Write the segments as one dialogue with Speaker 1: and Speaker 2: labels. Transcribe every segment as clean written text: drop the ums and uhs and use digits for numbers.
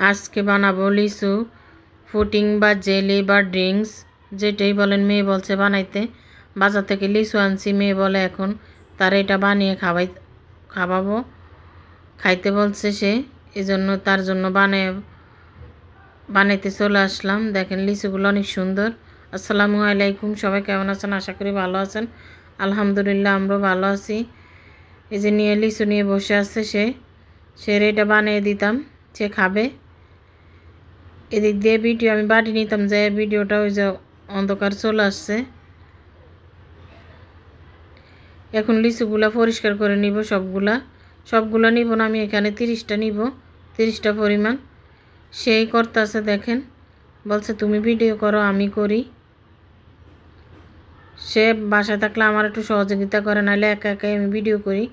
Speaker 1: আজকে বানাবো লিচু পুডিং বা জেলি বা ড্রিঙ্কস যেটাই বলেন। মেয়ে বলছে বানাইতে, বাজার থেকে লিচু আনছি। মেয়ে বলে এখন তার এটা বানিয়ে খাওয়াবো, খাইতে বলছে সে। এজন্য তার জন্য বানাইতে চলে আসলাম। দেখেন লিচুগুলো অনেক সুন্দর। আসসালামু আলাইকুম, সবাই কেমন আছেন? আশা করি ভালো আছেন। আলহামদুলিল্লাহ, আমরাও ভালো আছি। এই যে নিয়ে লিচু নিয়ে বসে আছে সে এটা বানিয়ে দিতাম, সে খাবে। এদিক দিয়ে ভিডিও আমি বাড়ি নিতাম, যে ভিডিওটা ওই যে অন্ধকার চলে আসছে। এখন লিচুগুলা পরিষ্কার করে নিব। সবগুলা নিব না, আমি এখানে 30টা নিব, 30টা পরিমাণ। সেই করতেছে, দেখেন বলছে তুমি ভিডিও করো আমি করি। সে বাসায় থাকলে আমার একটু সহযোগিতা করে, নাহলে একা একাই আমি ভিডিও করি।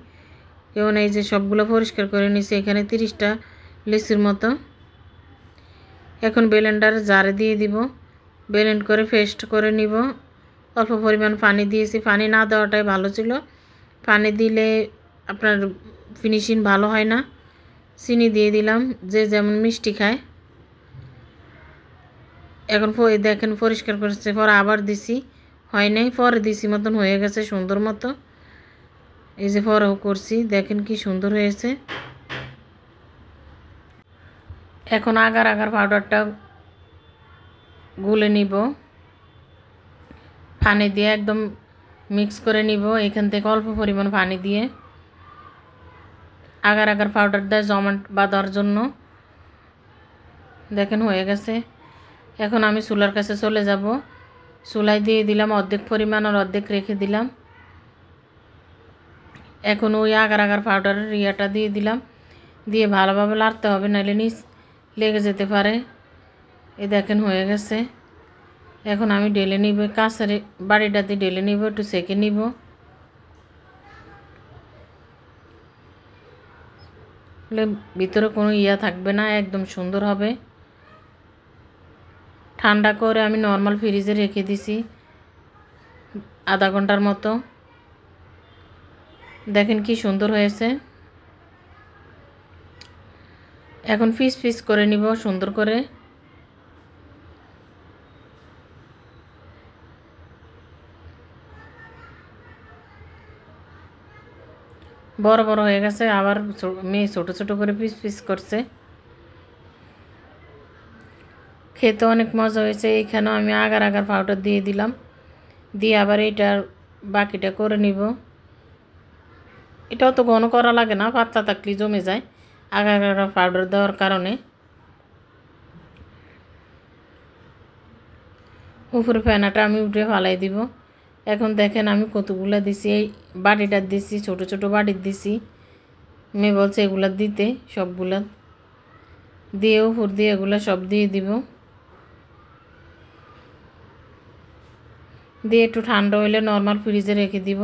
Speaker 1: কেউ নেই। যে সবগুলো পরিষ্কার করে নিছি, এখানে 30টা লিচুর মতো। এখন ব্লেন্ডার জারে দিয়ে দিব, ব্লেন্ড করে পেস্ট করে নিব। অল্প পরিমাণ পানি দিয়েছি, পানি না দেওয়াটাই ভালো ছিল। পানি দিলে আপনার ফিনিশিং ভালো হয় না। চিনি দিয়ে দিলাম, যে যেমন মিষ্টি খায়। এখন দেখেন পরিষ্কার করছে, পরে আবার দিছি, হয় নাই। পরে দিছি মতন হয়ে গেছে সুন্দর মতো। এই যে পরেও করছি, দেখেন কি সুন্দর হয়েছে। এখন আগার পাউডারটা গুলে নিব, পানি দিয়ে একদম মিক্স করে নিব। এখান থেকে অল্প পরিমাণ পানি দিয়ে আগার পাউডার দিয়ে জমাট বাঁধার জন্য। দেখেন হয়ে গেছে। এখন আমি চুলার কাছে চলে যাব। চুলায় দিয়ে দিলাম অর্ধেক পরিমাণ, আর অর্ধেক রেখে দিলাম। এখন ওই আগার পাউডারের ইয়াটা দিয়ে দিলাম, দিয়ে ভালোভাবে লাড়তে হবে, নাহলে নিচ লেগে যেতে পারে। এই দেখেন হয়ে গেছে। এখন আমি ঢেলে নিব, কাঁচের বাড়িটাতে ঢেলে নিব, একটু সেঁকে নিব। ভিতরে কোনো ইয়া থাকবে না, একদম সুন্দর হবে। ঠান্ডা করে আমি নর্মাল ফ্রিজে রেখে দিছি আধা ঘন্টার মতো। দেখেন কি সুন্দর হয়েছে। এখন পিস করে নিব সুন্দর করে। বড় হয়ে গেছে, আবার মেয়ে ছোট ছোট করে পিস করছে। খেতে অনেক মজা হয়েছে। এইখানেও আমি আগার পাউডার দিয়ে দিলাম, দিয়ে আবার এইটার বাকিটা করে নিব। এটাও তো ঘন করা লাগে না, পাতলা থাকলেই জমে যায় আগার পাউডার দেওয়ার কারণে। উপরে ফেনাটা আমি উঠে ফালাই দিব। এখন দেখেন আমি কতগুলা দিছি, এই বাটিটার দিছি, ছোট ছোট বাটির দিছি। মেয়ে বলছে এগুলা দিতে, সবগুলা দিয়ে উপর দিয়ে এগুলা সব দিয়ে দিব। দিয়ে একটু ঠান্ডা হইলে নর্মাল ফ্রিজে রেখে দিব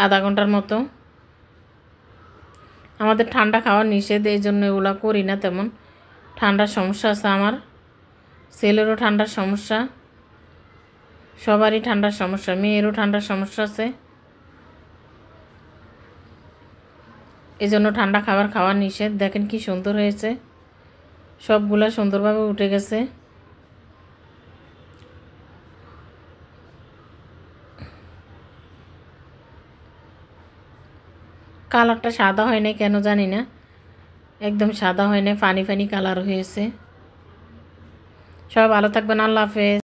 Speaker 1: আধা ঘন্টার মতো। আমাদের ঠান্ডা খাওয়া নিষেধ, এই জন্য এগুলো করি না তেমন। ঠান্ডার সমস্যা আছে আমার, ছেলেরও ঠান্ডার সমস্যা, সবারই ঠান্ডার সমস্যা, মেয়েরও ঠান্ডার সমস্যা আছে। এই জন্য ঠান্ডা খাওয়া নিষেধ। দেখেন কি সুন্দর হয়েছে, সবগুলা সুন্দরভাবে উঠে গেছে। কালারটা সাদা হয় না কেন জানি না, একদম সাদা হয় না, ফানি কালার হয়েছে। সবাই ভালো থাকবেন, আল্লাহ হাফেজ।